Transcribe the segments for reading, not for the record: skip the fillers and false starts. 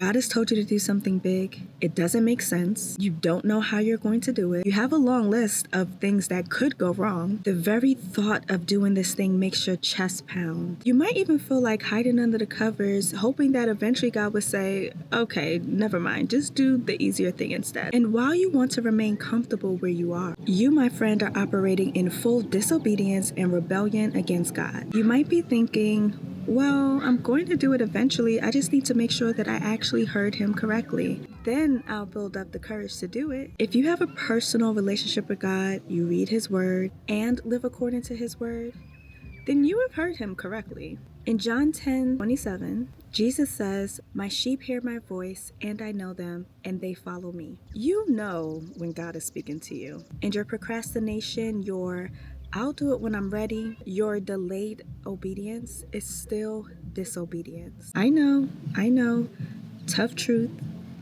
God has told you to do something big. It doesn't make sense. You don't know how you're going to do it. You have a long list of things that could go wrong. The very thought of doing this thing makes your chest pound. You might even feel like hiding under the covers, hoping that eventually God would say, okay, never mind, just do the easier thing instead. And while you want to remain comfortable where you are, you, my friend, are operating in full disobedience and rebellion against God. You might be thinking, well, I'm going to do it eventually. I just need to make sure that I actually heard him correctly. Then I'll build up the courage to do it. If you have a personal relationship with God, you read his word and live according to his word, then you have heard him correctly. In John 10:27, Jesus says, "My sheep hear my voice, and I know them, and they follow me." You know when God is speaking to you. And your procrastination, your "I'll do it when I'm ready," your delayed obedience is still disobedience. I know, tough truth.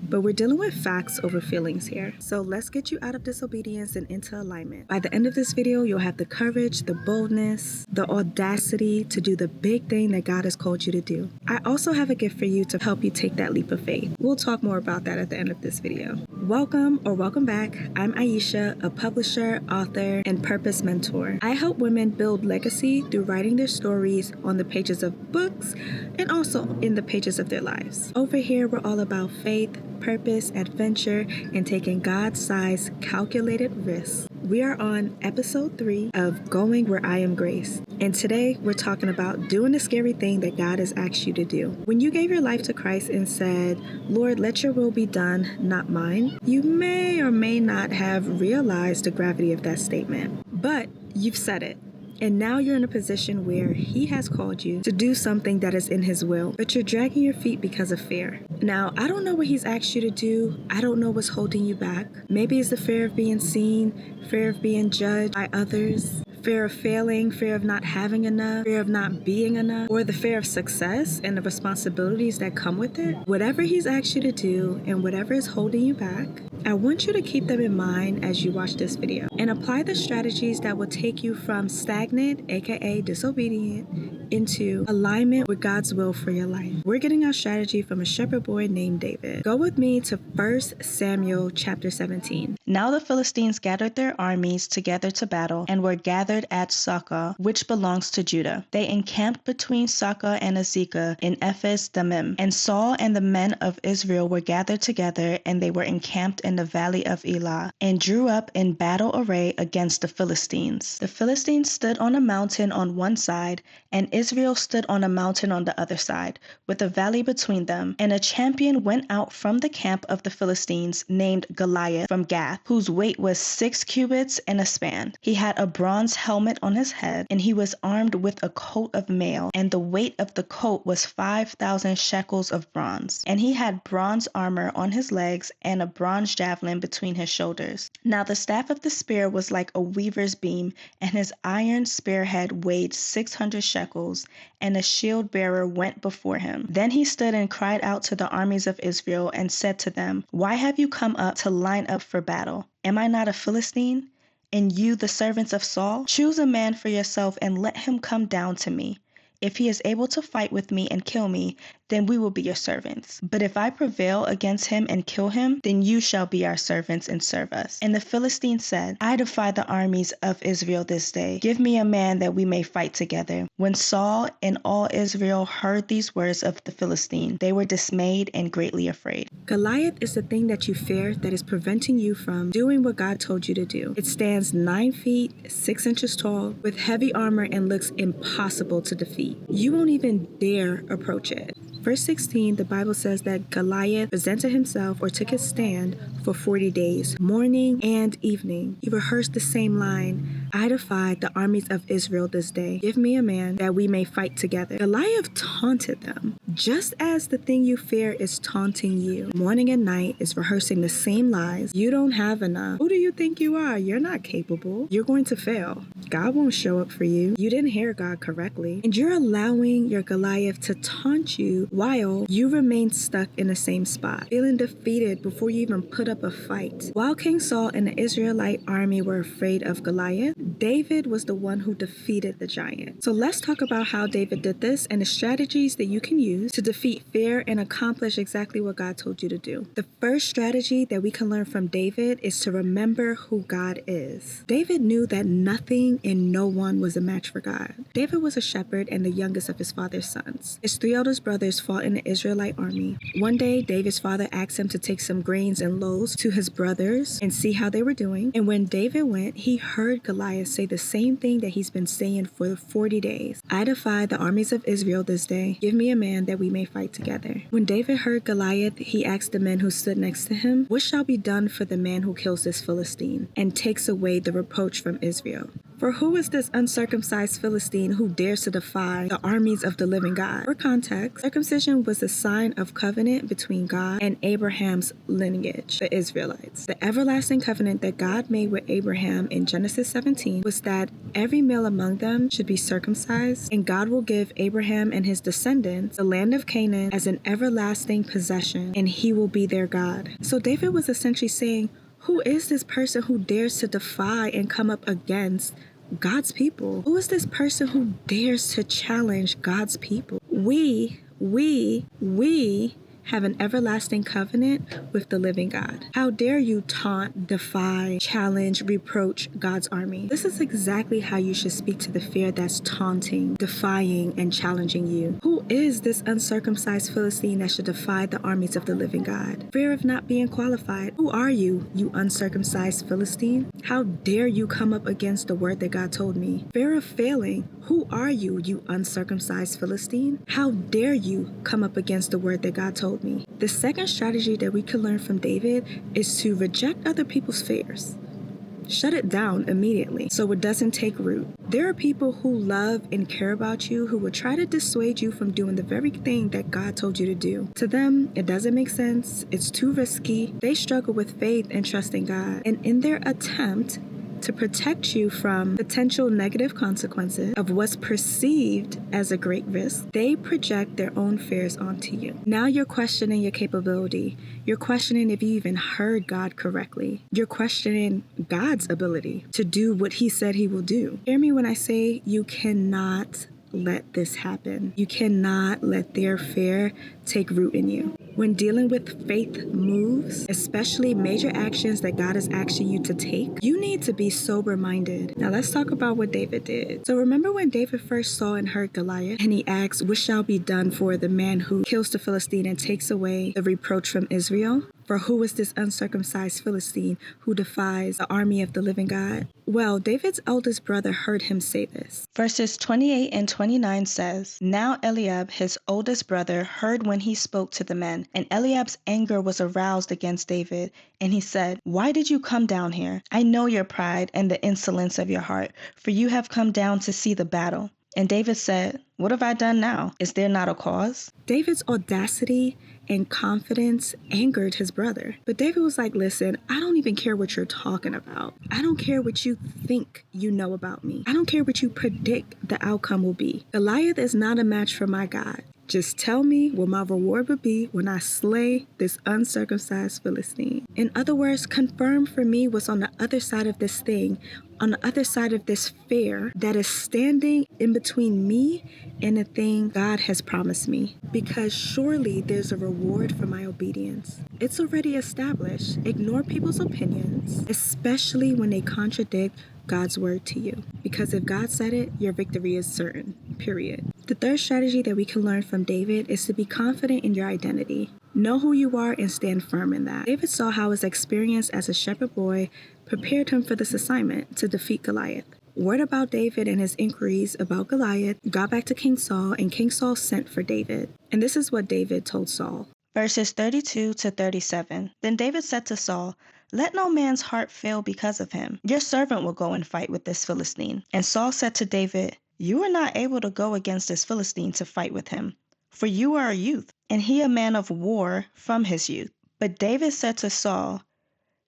But we're dealing with facts over feelings here. So let's get you out of disobedience and into alignment. By the end of this video, you'll have the courage, the boldness, the audacity to do the big thing that God has called you to do. I also have a gift for you to help you take that leap of faith. We'll talk more about that at the end of this video. Welcome back. I'm Aisha, a publisher, author, and purpose mentor. I help women build legacy through writing their stories on the pages of books and also in the pages of their lives. Over here, we're all about faith, purpose, adventure, and taking God-sized calculated risks. We are on episode 3 of Going Where I Am Grace. And today we're talking about doing the scary thing that God has asked you to do. When you gave your life to Christ and said, "Lord, let your will be done, not mine," you may or may not have realized the gravity of that statement. But you've said it. And now you're in a position where he has called you to do something that is in his will, but you're dragging your feet because of fear. Now, I don't know what he's asked you to do. I don't know what's holding you back. Maybe it's the fear of being seen, fear of being judged by others, fear of failing, fear of not having enough, fear of not being enough, or the fear of success and the responsibilities that come with it. Whatever he's asked you to do and whatever is holding you back, I want you to keep them in mind as you watch this video and apply the strategies that will take you from stagnant, aka disobedient, into alignment with God's will for your life. We're getting our strategy from a shepherd boy named David. Go with me to 1 Samuel chapter 17. Now the Philistines gathered their armies together to battle and were gathered at Socoh, which belongs to Judah. They encamped between Socoh and Azekah in Ephes Dammim. And Saul and the men of Israel were gathered together, and they were encamped in the valley of Elah, and drew up in battle array against the Philistines. The Philistines stood on a mountain on one side, and Israel stood on a mountain on the other side, with a valley between them. And a champion went out from the camp of the Philistines, named Goliath from Gath, whose weight was 6 cubits and a span. He had a bronze helmet on his head, and he was armed with a coat of mail, and the weight of the coat was 5,000 shekels of bronze. And he had bronze armor on his legs, and a bronze javelin between his shoulders. Now the staff of the spear was like a weaver's beam, and his iron spearhead weighed 600 shekels, and a shield bearer went before him. Then he stood and cried out to the armies of Israel and said to them, "Why have you come up to line up for battle? Am I not a Philistine? And you the servants of Saul? Choose a man for yourself and let him come down to me. If he is able to fight with me and kill me, then we will be your servants. But if I prevail against him and kill him, then you shall be our servants and serve us." And the Philistines said, "I defy the armies of Israel this day. Give me a man that we may fight together." When Saul and all Israel heard these words of the Philistine, they were dismayed and greatly afraid. Goliath is the thing that you fear that is preventing you from doing what God told you to do. It stands 9 feet, 6 inches tall, with heavy armor and looks impossible to defeat. You won't even dare approach it. Verse 16, the Bible says that Goliath presented himself or took his stand for 40 days, morning and evening. He rehearsed the same line, "I defied the armies of Israel this day. Give me a man that we may fight together." Goliath taunted them, just as the thing you fear is taunting you. Morning and night is rehearsing the same lies. You don't have enough. Who do you think you are? You're not capable. You're going to fail. God won't show up for you. You didn't hear God correctly. And you're allowing your Goliath to taunt you while you remained stuck in the same spot, feeling defeated before you even put up a fight. While King Saul and the Israelite army were afraid of Goliath, David was the one who defeated the giant. So let's talk about how David did this and the strategies that you can use to defeat fear and accomplish exactly what God told you to do. The first strategy that we can learn from David is to remember who God is. David knew that nothing and no one was a match for God. David was a shepherd and the youngest of his father's sons. His 3 oldest brothers fought in the Israelite army. One day, David's father asked him to take some grains and loaves to his brothers and see how they were doing. And when David went, he heard Goliath say the same thing that he's been saying for 40 days. I defy the armies of Israel this day. Give me a man that we may fight together. When David heard Goliath, he asked the men who stood next to him, what shall be done for the man who kills this Philistine and takes away the reproach from Israel? For who is this uncircumcised Philistine who dares to defy the armies of the living God? For context, circumcision was a sign of covenant between God and Abraham's lineage, the Israelites. The everlasting covenant that God made with Abraham in Genesis 17 was that every male among them should be circumcised, and God will give Abraham and his descendants the land of Canaan as an everlasting possession, and he will be their God. So David was essentially saying, who is this person who dares to defy and come up against God's people? Who is this person who dares to challenge God's people? We have an everlasting covenant with the living God. How dare you taunt, defy, challenge, reproach God's army? This is exactly how you should speak to the fear that's taunting, defying, and challenging you. Who is this uncircumcised Philistine that should defy the armies of the living God? Fear of not being qualified. Who are you, you uncircumcised Philistine? How dare you come up against the word that God told me? Fear of failing. Who are you, you uncircumcised Philistine? How dare you come up against the word that God told me? The second strategy that we can learn from David is to reject other people's fears. Shut it down immediately so it doesn't take root. There are people who love and care about you who will try to dissuade you from doing the very thing that God told you to do. To them, it doesn't make sense. It's too risky. They struggle with faith and trust in God. And in their attempt to protect you from potential negative consequences of what's perceived as a great risk, they project their own fears onto you. Now you're questioning your capability. You're questioning if you even heard God correctly. You're questioning God's ability to do what he said he will do. Hear me when I say you cannot let this happen. You cannot let their fear take root in you. When dealing with faith moves, especially major actions that God is asking you to take, you need to be sober-minded. Now let's talk about what David did. So remember when David first saw and heard Goliath, and he asked, what shall be done for the man who kills the Philistine and takes away the reproach from Israel? For who is this uncircumcised Philistine who defies the army of the living God? Well, David's eldest brother heard him say this. Verses 28 and 29 says, Now Eliab, his oldest brother, heard when he spoke to the men, and Eliab's anger was aroused against David, and he said, Why did you come down here? I know your pride and the insolence of your heart, for you have come down to see the battle. And David said, What have I done now? Is there not a cause? David's audacity and confidence angered his brother. But David was like, listen, I don't even care what you're talking about. I don't care what you think you know about me. I don't care what you predict the outcome will be. Goliath is not a match for my God. Just tell me what my reward would be when I slay this uncircumcised Philistine. In other words, confirm for me what's on the other side of this thing, on the other side of this fear that is standing in between me and the thing God has promised me. Because surely there's a reward for my obedience. It's already established. Ignore people's opinions, especially when they contradict God's word to you. Because if God said it, your victory is certain, period. The third strategy that we can learn from David is to be confident in your identity. Know who you are and stand firm in that. David saw how his experience as a shepherd boy prepared him for this assignment to defeat Goliath. Word about David and his inquiries about Goliath got back to King Saul, and King Saul sent for David. And this is what David told Saul. Verses 32 to 37. Then David said to Saul, Let no man's heart fail because of him. Your servant will go and fight with this Philistine. And Saul said to David, You are not able to go against this Philistine to fight with him, for you are a youth, and he a man of war from his youth. But David said to Saul,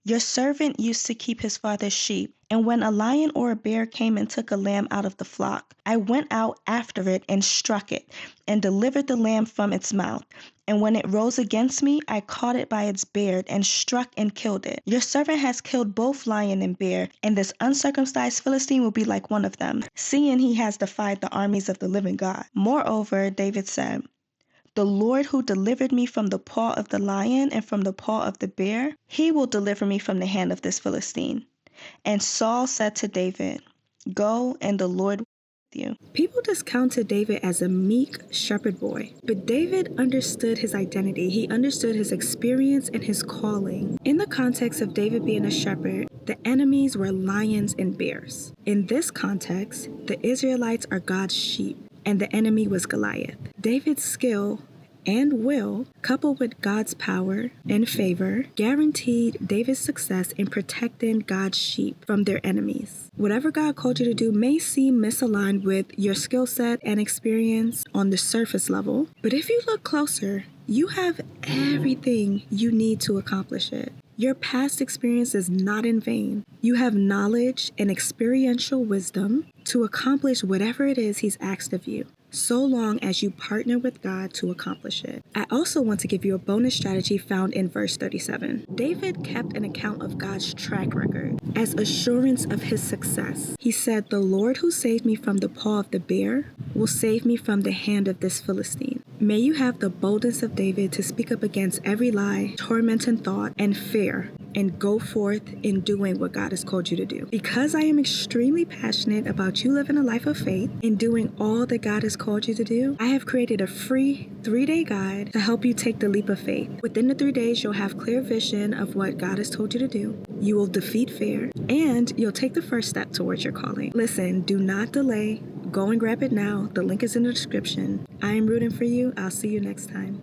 Your servant used to keep his father's sheep, and when a lion or a bear came and took a lamb out of the flock, I went out after it and struck it, and delivered the lamb from its mouth. And when it rose against me, I caught it by its beard, and struck and killed it. Your servant has killed both lion and bear, and this uncircumcised Philistine will be like one of them, seeing he has defied the armies of the living God. Moreover, David said, the Lord who delivered me from the paw of the lion and from the paw of the bear, he will deliver me from the hand of this Philistine. And Saul said to David, go, and the Lord will be with you. People discounted David as a meek shepherd boy, but David understood his identity. He understood his experience and his calling. In the context of David being a shepherd, the enemies were lions and bears. In this context, the Israelites are God's sheep, and the enemy was Goliath. David's skill and will, coupled with God's power and favor, guaranteed David's success in protecting God's sheep from their enemies. Whatever God called you to do may seem misaligned with your skill set and experience on the surface level, but if you look closer, you have everything you need to accomplish it. Your past experience is not in vain. You have knowledge and experiential wisdom to accomplish whatever it is He's asked of you, so long as you partner with God to accomplish it. I also want to give you a bonus strategy found in verse 37. David kept an account of God's track record as assurance of his success. He said, the Lord who saved me from the paw of the bear will save me from the hand of this Philistine. May you have the boldness of David to speak up against every lie, tormenting thought, and fear, and go forth in doing what God has called you to do. Because I am extremely passionate about you living a life of faith and doing all that God has called you to do, I have created a free 3-day guide to help you take the leap of faith. Within the 3 days, you'll have clear vision of what God has told you to do. You will defeat fear, and you'll take the first step towards your calling. Listen, do not delay. Go and grab it now. The link is in the description. I am rooting for you. I'll see you next time.